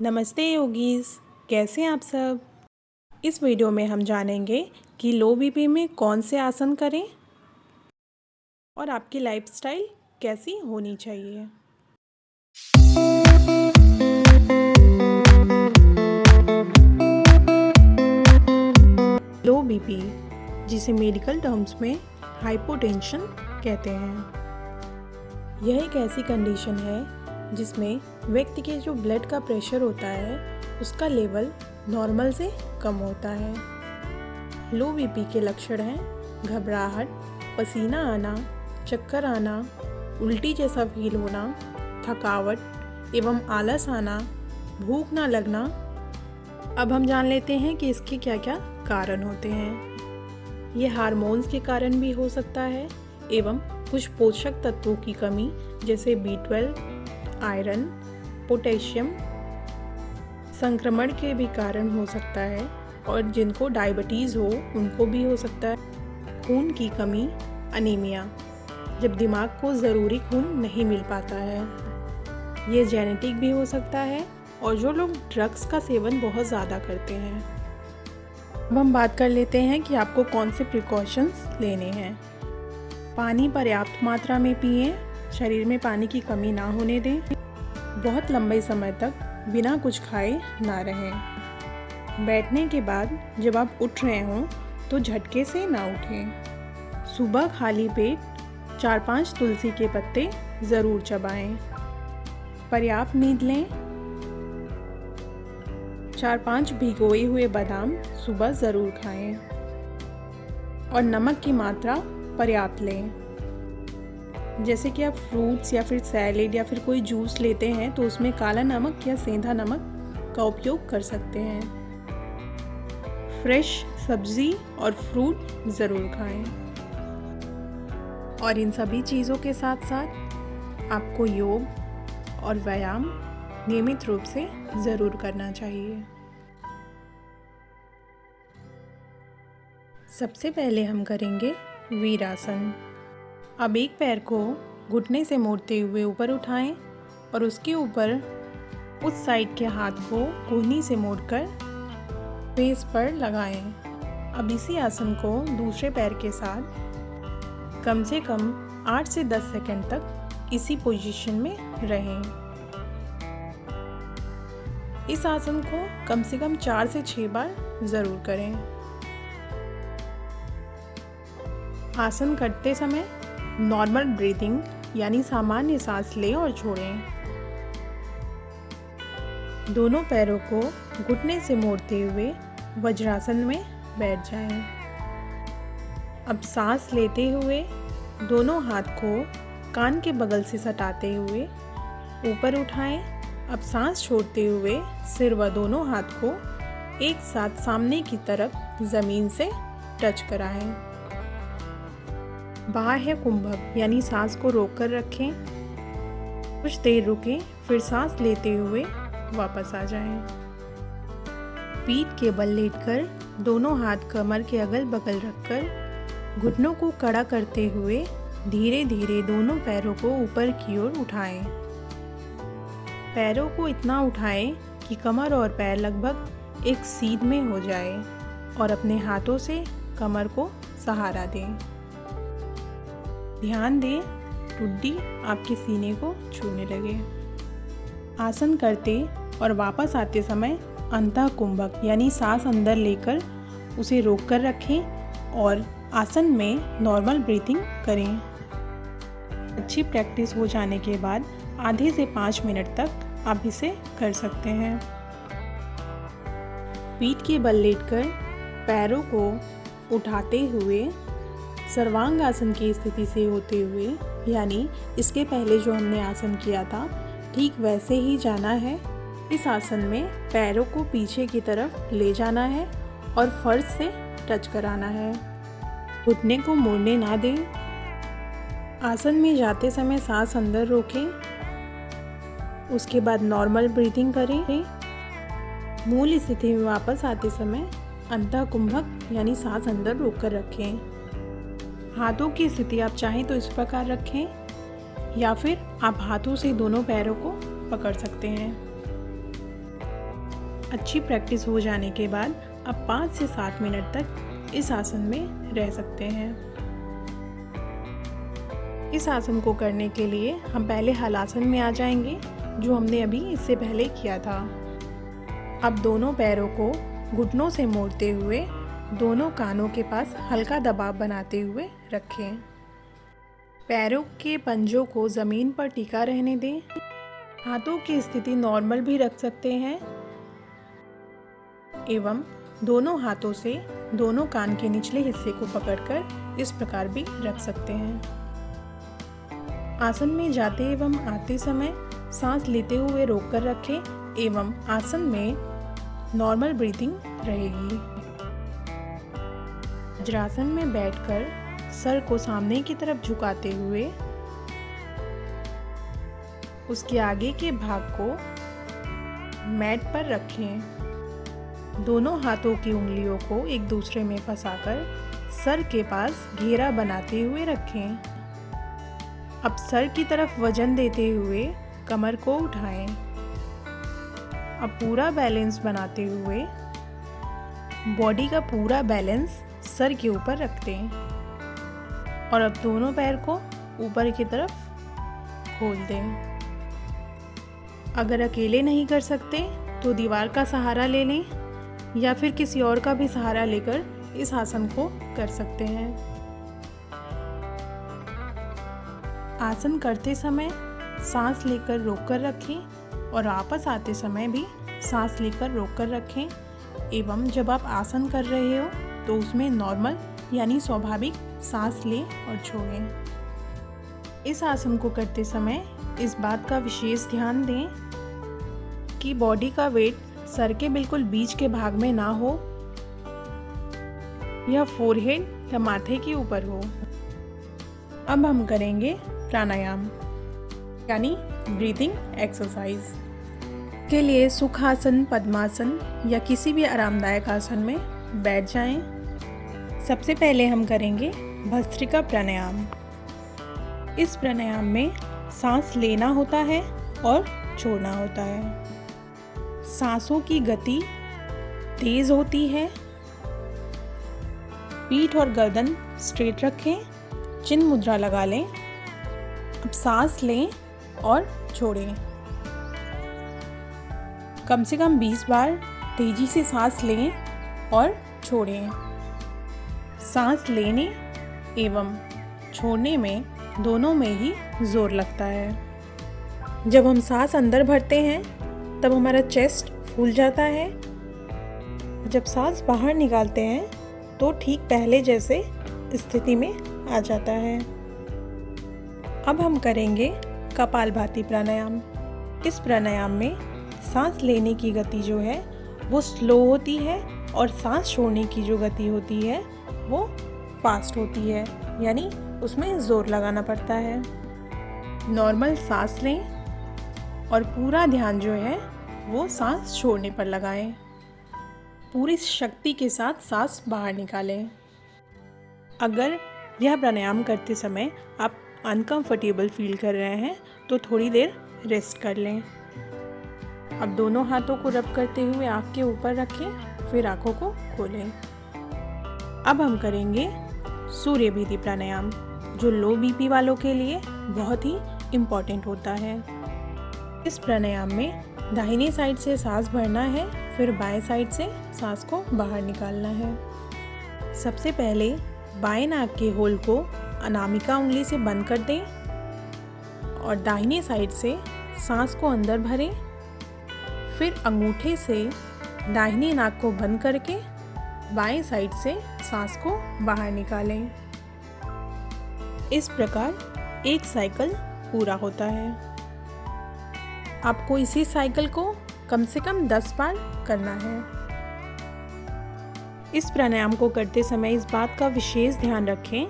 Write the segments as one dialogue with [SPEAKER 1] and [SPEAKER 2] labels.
[SPEAKER 1] नमस्ते योगीज, कैसे हैं आप सब। इस वीडियो में हम जानेंगे कि लो बीपी में कौन से आसन करें और आपकी लाइफस्टाइल कैसी होनी चाहिए। लो बीपी, जिसे मेडिकल टर्म्स में हाइपोटेंशन कहते हैं, यह एक ऐसी कंडीशन है जिसमें व्यक्ति के जो ब्लड का प्रेशर होता है उसका लेवल नॉर्मल से कम होता है। लो बीपी के लक्षण हैं घबराहट, पसीना आना, चक्कर आना, उल्टी जैसा फील होना, थकावट एवं आलस आना, भूख ना लगना। अब हम जान लेते हैं कि इसके क्या क्या कारण होते हैं। ये हार्मोन्स के कारण भी हो सकता है एवं कुछ पोषक तत्वों की कमी जैसे B12, आयरन, पोटेशियम, संक्रमण के भी कारण हो सकता है और जिनको डायबिटीज़ हो उनको भी हो सकता है। खून की कमी, अनीमिया, जब दिमाग को ज़रूरी खून नहीं मिल पाता है। ये जेनेटिक भी हो सकता है और जो लोग ड्रग्स का सेवन बहुत ज़्यादा करते हैं। अब हम बात कर लेते हैं कि आपको कौन से प्रिकॉशंस लेने हैं। पानी पर्याप्त मात्रा में पिएं, शरीर में पानी की कमी ना होने दें। बहुत लंबे समय तक बिना कुछ खाए ना रहें। बैठने के बाद जब आप उठ रहे हों तो झटके से ना उठें। सुबह खाली पेट 4-5 तुलसी के पत्ते ज़रूर चबाएं। पर्याप्त नींद लें। 4-5 भिगोए हुए बादाम सुबह ज़रूर खाएं और नमक की मात्रा पर्याप्त लें। जैसे कि आप फ्रूट्स या फिर सैलेड या फिर कोई जूस लेते हैं तो उसमें काला नमक या सेंधा नमक का उपयोग कर सकते हैं। फ्रेश सब्जी और फ्रूट ज़रूर खाएं। और इन सभी चीज़ों के साथ साथ आपको योग और व्यायाम नियमित रूप से ज़रूर करना चाहिए। सबसे पहले हम करेंगे वीरासन। अब एक पैर को घुटने से मोड़ते हुए ऊपर उठाएं और उसके ऊपर उस साइड के हाथ को कोहनी से मोड़कर फेस पर लगाएं। अब इसी आसन को दूसरे पैर के साथ कम से कम 8 से 10 सेकंड तक इसी पोजीशन में रहें। इस आसन को कम से कम 4 से 6 बार ज़रूर करें। आसन करते समय नॉर्मल ब्रीथिंग यानी सामान्य सांस लें और छोड़ें। दोनों पैरों को घुटने से मोड़ते हुए वज्रासन में बैठ जाएं। अब सांस लेते हुए दोनों हाथ को कान के बगल से सटाते हुए ऊपर उठाएं। अब सांस छोड़ते हुए सिर व दोनों हाथ को एक साथ सामने की तरफ ज़मीन से टच कराएं। बाह्य कुंभक यानी सांस को रोककर रखें। कुछ देर रुकें, फिर सांस लेते हुए वापस आ जाएं। पीठ के बल लेटकर दोनों हाथ कमर के अगल बगल रखकर घुटनों को कड़ा करते हुए धीरे धीरे दोनों पैरों को ऊपर की ओर उठाएं। पैरों को इतना उठाएं कि कमर और पैर लगभग एक सीध में हो जाए और अपने हाथों से कमर को सहारा दें। ध्यान दें ठुड्डी आपके सीने को छूने लगे। आसन करते और वापस आते समय अंतः कुंभक यानी सांस अंदर लेकर उसे रोककर रखें और आसन में नॉर्मल ब्रीथिंग करें। अच्छी प्रैक्टिस हो जाने के बाद आधे से 5 मिनट तक आप इसे कर सकते हैं। पीठ के बल लेटकर पैरों को उठाते हुए सर्वांग आसन की स्थिति से होते हुए, यानी इसके पहले जो हमने आसन किया था ठीक वैसे ही जाना है। इस आसन में पैरों को पीछे की तरफ ले जाना है और फर्श से टच कराना है। घुटने को मुड़ने ना दें। आसन में जाते समय सांस अंदर रोकें। उसके बाद नॉर्मल ब्रीथिंग करें। मूल स्थिति में वापस आते समय अंतः कुंभक यानी सांस अंदर रोककर रखें। हाथों की स्थिति आप चाहें तो इस प्रकार रखें या फिर आप हाथों से दोनों पैरों को पकड़ सकते हैं। अच्छी प्रैक्टिस हो जाने के बाद अब 5 से 7 मिनट तक इस आसन में रह सकते हैं। इस आसन को करने के लिए हम पहले हलासन में आ जाएंगे, जो हमने अभी इससे पहले किया था। अब दोनों पैरों को घुटनों से मोड़ते हुए दोनों कानों के पास हल्का दबाव बनाते हुए रखें। पैरों के पंजों को ज़मीन पर टिका रहने दें। हाथों की स्थिति नॉर्मल भी रख सकते हैं एवं दोनों हाथों से दोनों कान के निचले हिस्से को पकड़कर इस प्रकार भी रख सकते हैं। आसन में जाते एवं आते समय सांस लेते हुए रोककर रखें एवं आसन में नॉर्मल ब्रीथिंग रहेगी। वज्रासन में बैठकर सर को सामने की तरफ झुकाते हुए उसके आगे के भाग को मैट पर रखें। दोनों हाथों की उंगलियों को एक दूसरे में फंसाकर सर के पास घेरा बनाते हुए रखें। अब सर की तरफ वजन देते हुए कमर को उठाएं। अब पूरा बैलेंस बनाते हुए बॉडी का पूरा बैलेंस सर के ऊपर रख दें और अब दोनों पैर को ऊपर की तरफ खोल दें। अगर अकेले नहीं कर सकते तो दीवार का सहारा ले लें या फिर किसी और का भी सहारा लेकर इस आसन को कर सकते हैं। आसन करते समय सांस लेकर रोककर रखें और वापस आते समय भी सांस लेकर रोककर रखें एवं जब आप आसन कर रहे हो तो उसमें नॉर्मल यानी स्वाभाविक सांस लें और छोड़ें। इस आसन को करते समय इस बात का विशेष ध्यान दें कि बॉडी का वेट सर के बिल्कुल बीच के भाग में ना हो, यह फोरहेड या माथे के ऊपर हो। अब हम करेंगे प्राणायाम यानी ब्रीदिंग एक्सरसाइज के लिए सुखासन, पद्मासन या किसी भी आरामदायक आसन में बैठ जाएं। सबसे पहले हम करेंगे भस्त्रिका प्राणायाम। इस प्राणायाम में सांस लेना होता है और छोड़ना होता है। सांसों की गति तेज होती है। पीठ और गर्दन स्ट्रेट रखें, चिन्ह मुद्रा लगा लें। अब सांस लें और छोड़ें। कम से कम 20 बार तेजी से सांस लें और छोड़ें। सांस लेने एवं छोड़ने में दोनों में ही जोर लगता है। जब हम सांस अंदर भरते हैं तब हमारा चेस्ट फूल जाता है। जब सांस बाहर निकालते हैं तो ठीक पहले जैसे स्थिति में आ जाता है। अब हम करेंगे कपालभाति प्राणायाम। इस प्राणायाम में सांस लेने की गति जो है वो स्लो होती है और सांस छोड़ने की जो गति होती है वो फास्ट होती है, यानी उसमें जोर लगाना पड़ता है। नॉर्मल सांस लें और पूरा ध्यान जो है वो सांस छोड़ने पर लगाएं। पूरी शक्ति के साथ सांस बाहर निकालें। अगर यह प्राणायाम करते समय आप अनकंफर्टेबल फील कर रहे हैं तो थोड़ी देर रेस्ट कर लें। अब दोनों हाथों को रब करते हुए आँख के ऊपर रखें, फिर आँखों को खोलें। अब हम करेंगे सूर्य भीति प्राणायाम, जो लो बीपी वालों के लिए बहुत ही इम्पॉर्टेंट होता है। इस प्राणायाम में दाहिनी साइड से सांस भरना है, फिर बाएं साइड से सांस को बाहर निकालना है। सबसे पहले बाएं नाक के होल को अनामिका उंगली से बंद कर दें और दाहिनी साइड से सांस को अंदर भरें। फिर अंगूठे से दाहिनी नाक को बंद करके बाएं साइड से सांस को बाहर निकालें। इस प्रकार एक साइकिल पूरा होता है। आपको इसी साइकिल को कम से कम 10 बार करना है। इस प्राणायाम को करते समय इस बात का विशेष ध्यान रखें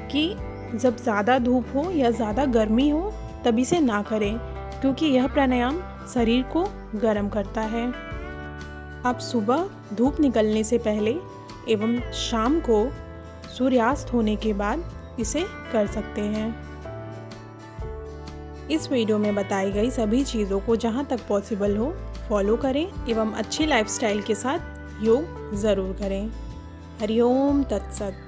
[SPEAKER 1] कि जब ज़्यादा धूप हो या ज़्यादा गर्मी हो तब इसे ना करें, क्योंकि यह प्राणायाम शरीर को गर्म करता है। आप सुबह धूप निकलने से पहले एवं शाम को सूर्यास्त होने के बाद इसे कर सकते हैं। इस वीडियो में बताई गई सभी चीज़ों को जहाँ तक पॉसिबल हो फॉलो करें एवं अच्छी लाइफस्टाइल के साथ योग ज़रूर करें। हरि ओम तत्सत।